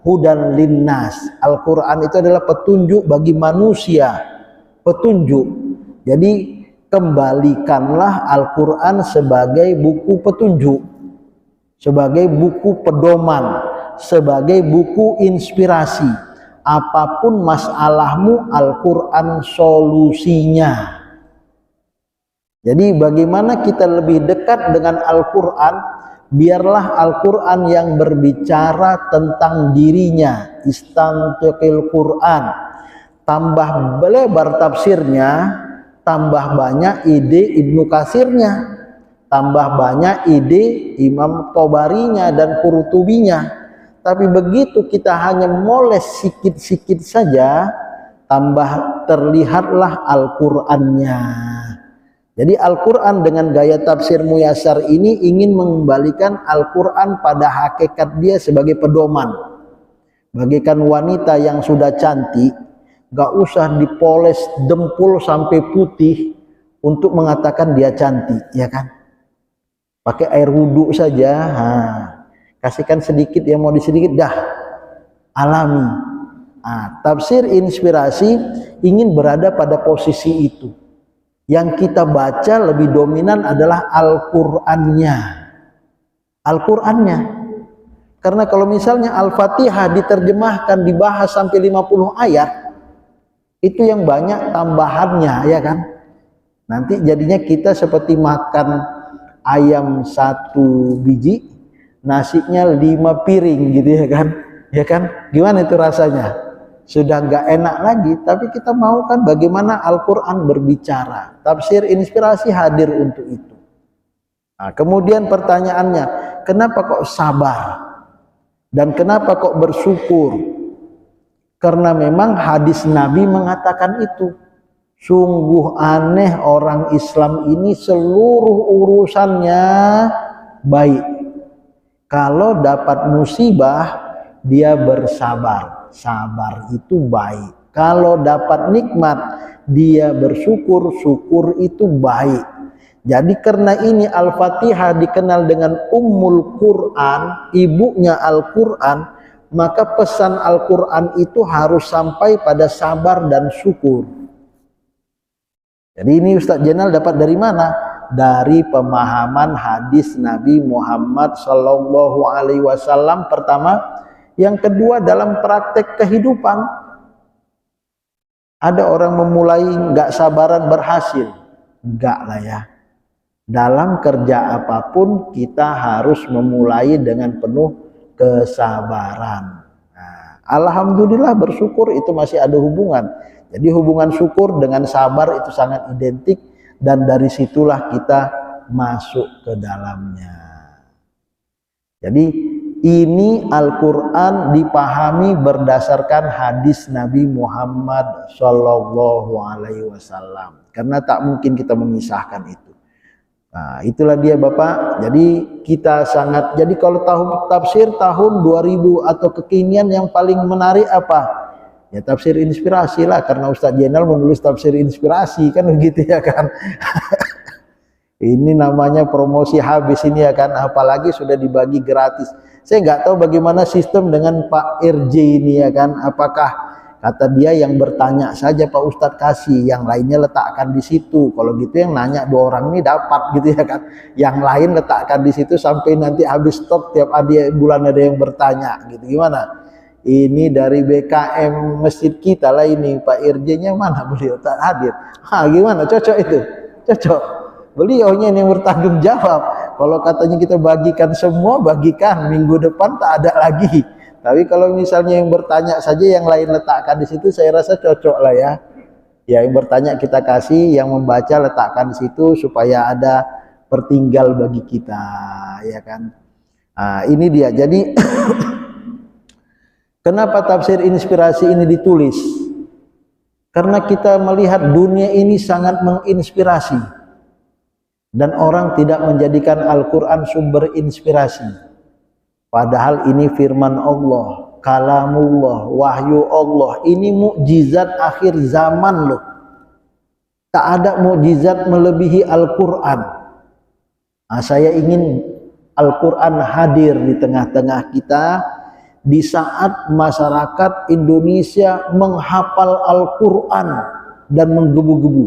hudan linnas. Al-Quran itu adalah petunjuk bagi manusia. Petunjuk. Jadi kembalikanlah Al-Quran sebagai buku petunjuk, sebagai buku pedoman, sebagai buku inspirasi. Apapun masalahmu, Al-Quran solusinya. Jadi bagaimana kita lebih dekat dengan Al-Quran? Biarlah Al-Quran yang berbicara tentang dirinya. Istantiqil Quran. Tambah lebar tafsirnya, tambah banyak ide Ibnu Katsirnya, tambah banyak ide Imam Tobarinya dan Qurtubinya. Tapi begitu kita hanya moles sikit-sikit saja, tambah terlihatlah Al-Qur'annya. Jadi Al-Qur'an dengan gaya tafsir Muyassar ini ingin mengembalikan Al-Qur'an pada hakikat dia sebagai pedoman. Bagaikan wanita yang sudah cantik, gak usah dipoles dempul sampai putih untuk mengatakan dia cantik, ya kan? Pakai air wudhu saja, kasihkan sedikit yang mau disedikit, dah alami. Tafsir inspirasi ingin berada pada posisi itu. Yang kita baca lebih dominan adalah Al-Qur'annya. Al-Qur'annya. Karena kalau misalnya Al-Fatihah diterjemahkan, dibahas sampai 50 ayat, itu yang banyak tambahannya, ya kan? Nanti jadinya kita seperti makan ayam 1 biji, nasinya 5 piring gitu, ya kan? Ya kan? Gimana itu rasanya? Sudah nggak enak lagi. Tapi kita mau kan bagaimana Al-Quran berbicara. Tafsir inspirasi hadir untuk itu. Nah, kemudian pertanyaannya, kenapa kok sabar? Dan kenapa kok bersyukur? Karena memang hadis Nabi mengatakan itu. Sungguh aneh orang Islam ini seluruh urusannya baik. Kalau dapat musibah, dia bersabar. Sabar itu baik. Kalau dapat nikmat, dia bersyukur. Syukur itu baik. Jadi karena ini Al-Fatihah dikenal dengan Ummul Quran, ibunya Al-Quran, maka pesan Al-Quran itu harus sampai pada sabar dan syukur. Jadi ini Ustadz Jenal dapat dari mana? Dari pemahaman hadis Nabi Muhammad SAW pertama. Yang kedua dalam praktek kehidupan. Ada orang memulai nggak sabaran berhasil. Enggak lah ya. Dalam kerja apapun kita harus memulai dengan penuh kesabaran. Nah, alhamdulillah bersyukur itu masih ada hubungan. Jadi hubungan syukur dengan sabar itu sangat identik. Dan dari situlah kita masuk ke dalamnya. Jadi ini Al-Quran dipahami berdasarkan hadis Nabi Muhammad SAW. Karena tak mungkin kita memisahkan itu. Nah, itulah dia Bapak. Jadi kita sangat, jadi kalau tafsir tahun 2000 atau kekinian yang paling menarik apa? Ya tafsir inspirasi lah. Karena Ustadz Jenal menulis tafsir inspirasi kan begitu ya kan. Ini namanya promosi habis ini ya kan. Apalagi sudah dibagi gratis. Saya nggak tahu bagaimana sistem dengan Pak RJ ini ya kan. Apakah kata dia yang bertanya saja Pak Ustadz kasih, yang lainnya letakkan di situ. Kalau gitu yang nanya 2 orang ini dapat gitu ya kan. Yang lain letakkan di situ sampai nanti habis stok tiap bulan ada yang bertanya gitu. Gimana? Ini dari BKM masjid kita lah ini. Pak RJ-nya mana beliau tak hadir. Gimana? Cocok itu? Cocok. Beliaunya yang bertanggung jawab. Kalau katanya kita bagikan semua, bagikan. Minggu depan tak ada lagi. Tapi kalau misalnya yang bertanya saja yang lain letakkan di situ, saya rasa cocok lah ya. Ya, yang bertanya kita kasih, yang membaca letakkan di situ supaya ada pertinggal bagi kita, ya kan. Nah, ini dia. Jadi kenapa tafsir inspirasi ini ditulis? Karena kita melihat dunia ini sangat menginspirasi dan orang tidak menjadikan Al-Quran sumber inspirasi. Padahal ini firman Allah, kalamullah, wahyu Allah. Ini mukjizat akhir zaman loh. Tak ada mukjizat melebihi Al-Quran. Nah, saya ingin Al-Quran hadir di tengah-tengah kita di saat masyarakat Indonesia menghafal Al-Quran dan menggebu-gebu.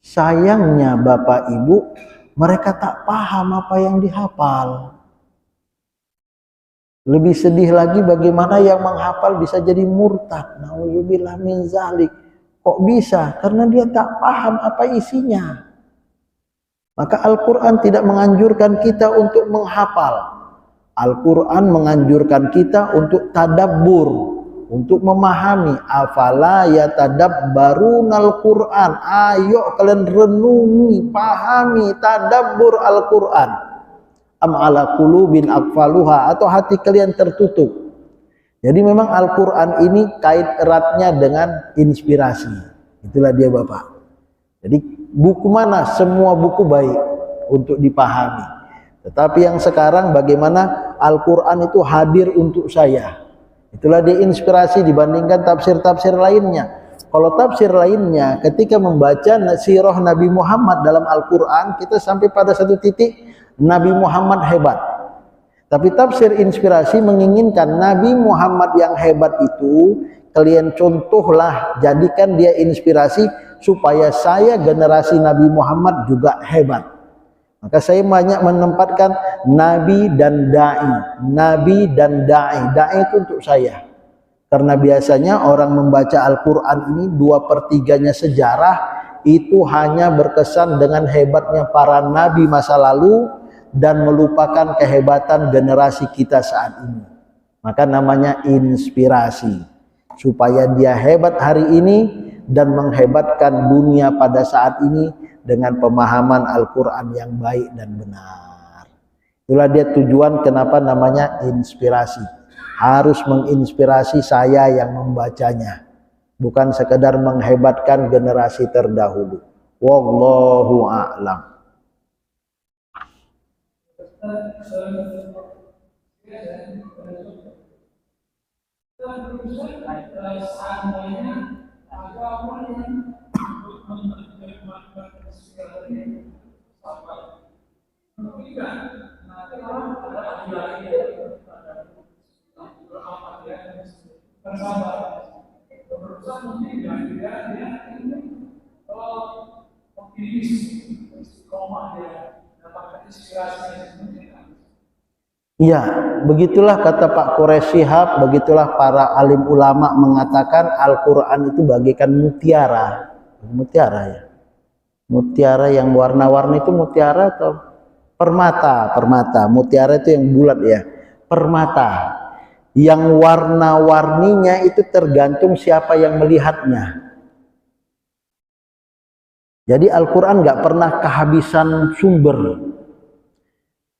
Sayangnya Bapak Ibu, mereka tak paham apa yang dihafal. Lebih sedih lagi bagaimana yang menghafal bisa jadi murtad. Nauzubillah min zalik. Kok bisa? Karena dia tak paham apa isinya. Maka Al-Quran tidak menganjurkan kita untuk menghafal. Al-Quran menganjurkan kita untuk tadabbur, untuk memahami. Afala yatadabbarunal Quran. Ayo kalian renungi, pahami, tadabbur Al-Quran. Am ala qulubin aqfaluha, atau hati kalian tertutup. Jadi memang Al-Quran ini kait eratnya dengan inspirasi. Itulah dia Bapak. Jadi buku mana? Semua buku baik untuk dipahami. Tetapi yang sekarang bagaimana Al-Quran itu hadir untuk saya. Itulah dia inspirasi dibandingkan tafsir-tafsir lainnya. Kalau tafsir lainnya ketika membaca sirah Nabi Muhammad dalam Al-Quran, kita sampai pada satu titik Nabi Muhammad hebat. Tapi tafsir inspirasi menginginkan Nabi Muhammad yang hebat itu kalian contohlah, jadikan dia inspirasi supaya saya generasi Nabi Muhammad juga hebat. Maka saya banyak menempatkan Nabi dan Da'i. Nabi dan Da'i. Da'i itu untuk saya. Karena biasanya orang membaca Al-Quran ini 2/3-nya sejarah, itu hanya berkesan dengan hebatnya para nabi masa lalu dan melupakan kehebatan generasi kita saat ini. Maka namanya inspirasi. Supaya dia hebat hari ini dan menghebatkan dunia pada saat ini dengan pemahaman Al-Quran yang baik dan benar. Itulah dia tujuan kenapa namanya inspirasi. Harus menginspirasi saya yang membacanya. Bukan sekedar menghebatkan generasi terdahulu. Wallahu a'lam. Seandainya ada orang yang nanti orang ada lagi bersabar berusaha mungkin dia ini optimis istiqomah dia dapatkan inspirasi. Ya, begitulah kata Pak Quraisy Shihab, begitulah para alim ulama mengatakan Al-Quran itu bagaikan mutiara. Mutiara ya. Mutiara yang warna-warni itu mutiara atau permata? Permata. Mutiara itu yang bulat ya. Permata. Yang warna-warninya itu tergantung siapa yang melihatnya. Jadi Al-Quran nggak pernah kehabisan sumber.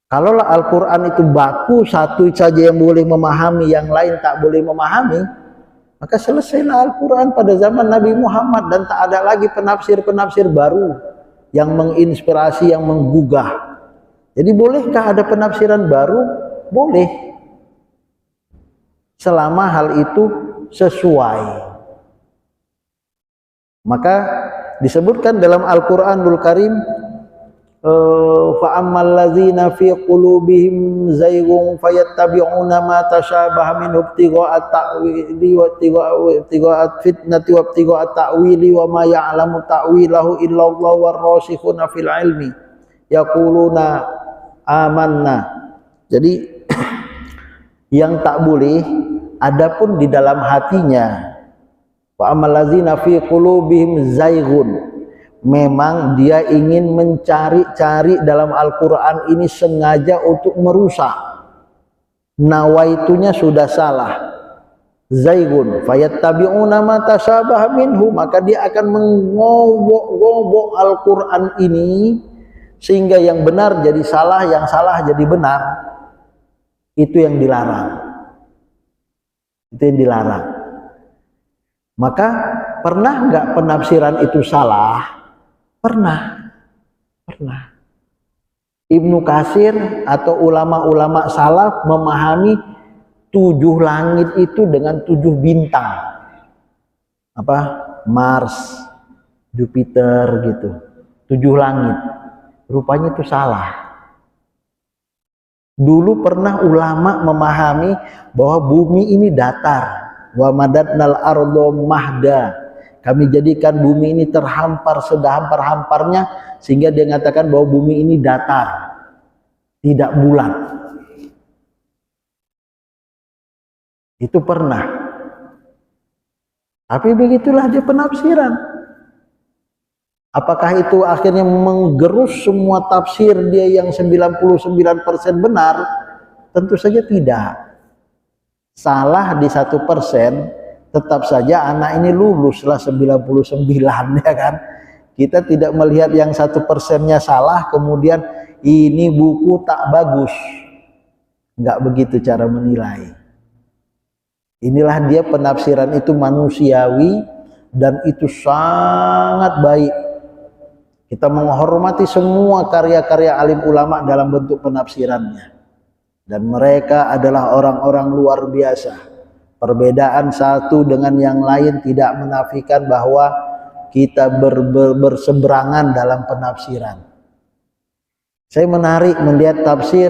Kalaulah Al-Quran itu baku, satu saja yang boleh memahami, yang lain tak boleh memahami, maka selesailah Al-Quran pada zaman Nabi Muhammad dan tak ada lagi penafsir-penafsir baru yang menginspirasi, yang menggugah. Jadi bolehkah ada penafsiran baru? Boleh. Selama hal itu sesuai. Maka disebutkan dalam Al-Quranul Karim, fa'ammal ladzina fi qulubihim zayghun fayattabi'una ma tashabaha minhu ibtigha'a ta'wili wa ibtigha'a fitnati wa ibtigha'a ta'wili wa ma ya'lamu ta'wilahu illallah warrasikhuna fil ilmi yaquluna amanna. Jadi yang tak boleh adapun di dalam hatinya, fa'ammal ladzina fi qulubihim zayghun, memang dia ingin mencari-cari dalam Al-Quran ini sengaja untuk merusak. nawaitunya sudah salah, zaigun fayattabi'una ma tasyabaha minhu, maka dia akan mengobok-ngobok Al-Quran ini sehingga yang benar jadi salah, yang salah jadi benar. Itu yang dilarang. Itu yang dilarang. Maka pernah nggak penafsiran itu salah? Pernah. Pernah. Ibnu Katsir atau ulama-ulama salaf memahami 7 langit itu dengan 7 bintang. Apa? Mars, Jupiter gitu. 7 langit. Rupanya itu salah. Dulu pernah ulama memahami bahwa bumi ini datar. Wa madatnal ardo mahda, kami jadikan bumi ini terhampar sedahampar-hamparnya, sehingga dia mengatakan bahwa bumi ini datar, tidak bulat. Itu pernah. Tapi begitulah dia penafsiran. Apakah itu akhirnya menggerus semua tafsir dia yang 99% benar? Tentu saja tidak. Salah di 1%, tetap saja anak ini luluslah 99, ya kan. Kita tidak melihat yang 1%-nya salah kemudian ini buku tak bagus. Enggak begitu cara menilai. Inilah dia penafsiran itu manusiawi dan itu sangat baik. Kita menghormati semua karya-karya alim ulama dalam bentuk penafsirannya. Dan mereka adalah orang-orang luar biasa. Perbedaan satu dengan yang lain tidak menafikan bahwa kita berseberangan dalam penafsiran. Saya menarik melihat tafsir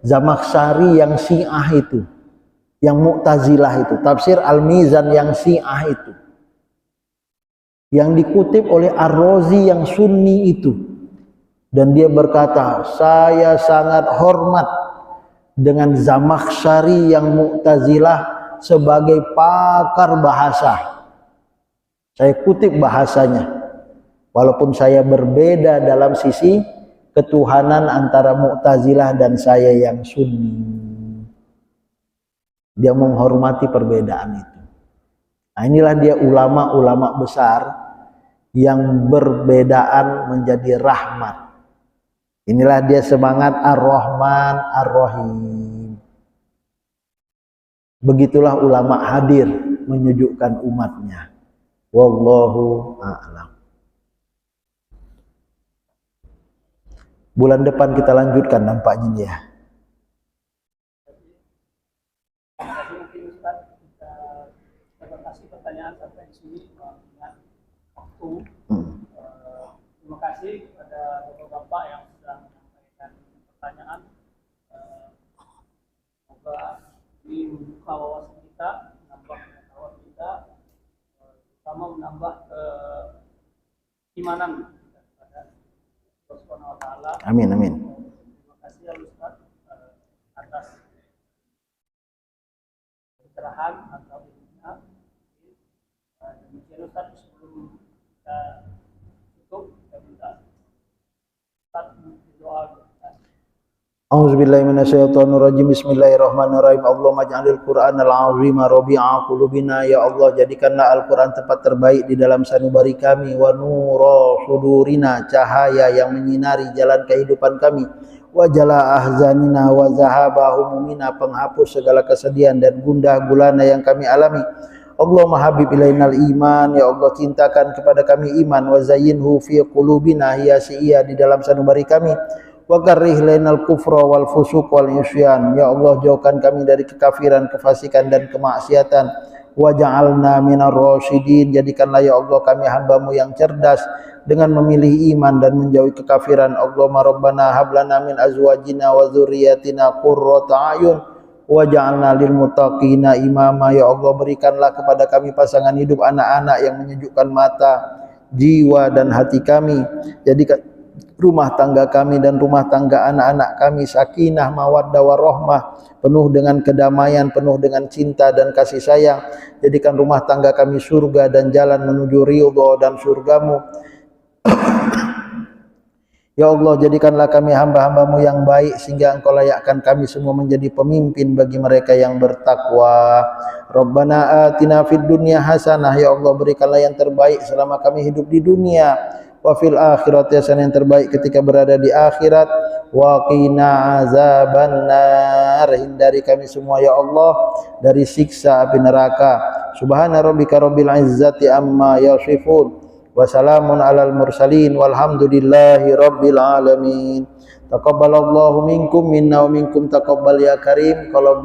Zamakhsyari yang Syiah itu, yang Mu'tazilah itu, tafsir Al-Mizan yang Syiah itu, yang dikutip oleh Ar-Razi yang Sunni itu. Dan dia berkata, saya sangat hormat dengan Zamakhsyari yang Mu'tazilah sebagai pakar bahasa. Saya kutip bahasanya. Walaupun saya berbeda dalam sisi ketuhanan antara Mu'tazilah dan saya yang Sunni. Dia menghormati perbedaan itu. Nah, inilah dia ulama-ulama besar yang berbedaan menjadi rahmat. Inilah dia semangat Ar-Rahman Ar-Rahim. Begitulah ulama hadir menyejukkan umatnya. Wallahu a'lam. Bulan depan kita lanjutkan nampaknya nih ya. Mungkin Ustaz kita kasih pertanyaan sampai di sini dengan waktu. Terima kasih kepada bapak-bapak yang sudah menyampaikan pertanyaan. Semoga ini membuka wawasan kita, menambah pengetahuan kita, terutama menambah keimanan kita kepada Allah Subhanahu wa Ta'ala. Amin, amin. Terima kasih ya Ustaz atas pencerahan atau ilmunya. Demikian Ustaz, sebelum kita tutup, kita minta Ustaz berdoa. A'udzubillahi minasyaitonirrajim. Bismillahirrahmanirrahim. Allahumma ij'alil Qur'anal 'azima rabi'a qulubina. Ya Allah, jadikanlah Al-Qur'an tempat terbaik di dalam sanubari kami, wa nura sudurina, cahaya yang menyinari jalan kehidupan kami, wa jala ahzanina wa zahaba humumina, penghapus segala kesedihan dan gundah gulana yang kami alami. Allahumma habib ilainal iman, ya Allah cintakan kepada kami iman, wa zayyinhu fi qulubina, hiasi ia di dalam sanubari kami, wa karrih lainal kufra wal fusuq wal isyan, ya Allah jauhkan kami dari kekafiran, kefasikan dan kemaksiatan, wa ja'alna minar rasyidin, jadikanlah ya Allah kami hamba-Mu yang cerdas dengan memilih iman dan menjauhi kekafiran. Allahumma rabbana hab lana min azwajina wa dzurriyyatina qurrata a'yun waj'alna lil muttaqina imama, ya Allah berikanlah kepada kami pasangan hidup anak-anak yang menyejukkan mata, jiwa dan hati kami. Jadikan rumah tangga kami dan rumah tangga anak-anak kami sakinah, mawaddah warahmah, penuh dengan kedamaian, penuh dengan cinta dan kasih sayang. Jadikan rumah tangga kami surga dan jalan menuju ridha dan surgamu. Ya Allah, jadikanlah kami hamba-hambamu yang baik sehingga Engkau layakkan kami semua menjadi pemimpin bagi mereka yang bertakwa. Rabbana atina fid dunya hasanah. Ya Allah, berikanlah yang terbaik selama kami hidup di dunia. Wa fil akhirati hasanah, yang terbaik ketika berada di akhirat. Wa qina azabannar, hindari kami semua ya Allah dari siksa api neraka. Subhana rabbika rabbil izzati amma yasifun. Wassalamun alal mursalin walhamdulillahi rabbil alamin. Taqabbalallahu minkum minna wa minkum taqabbal ya karim. Kalau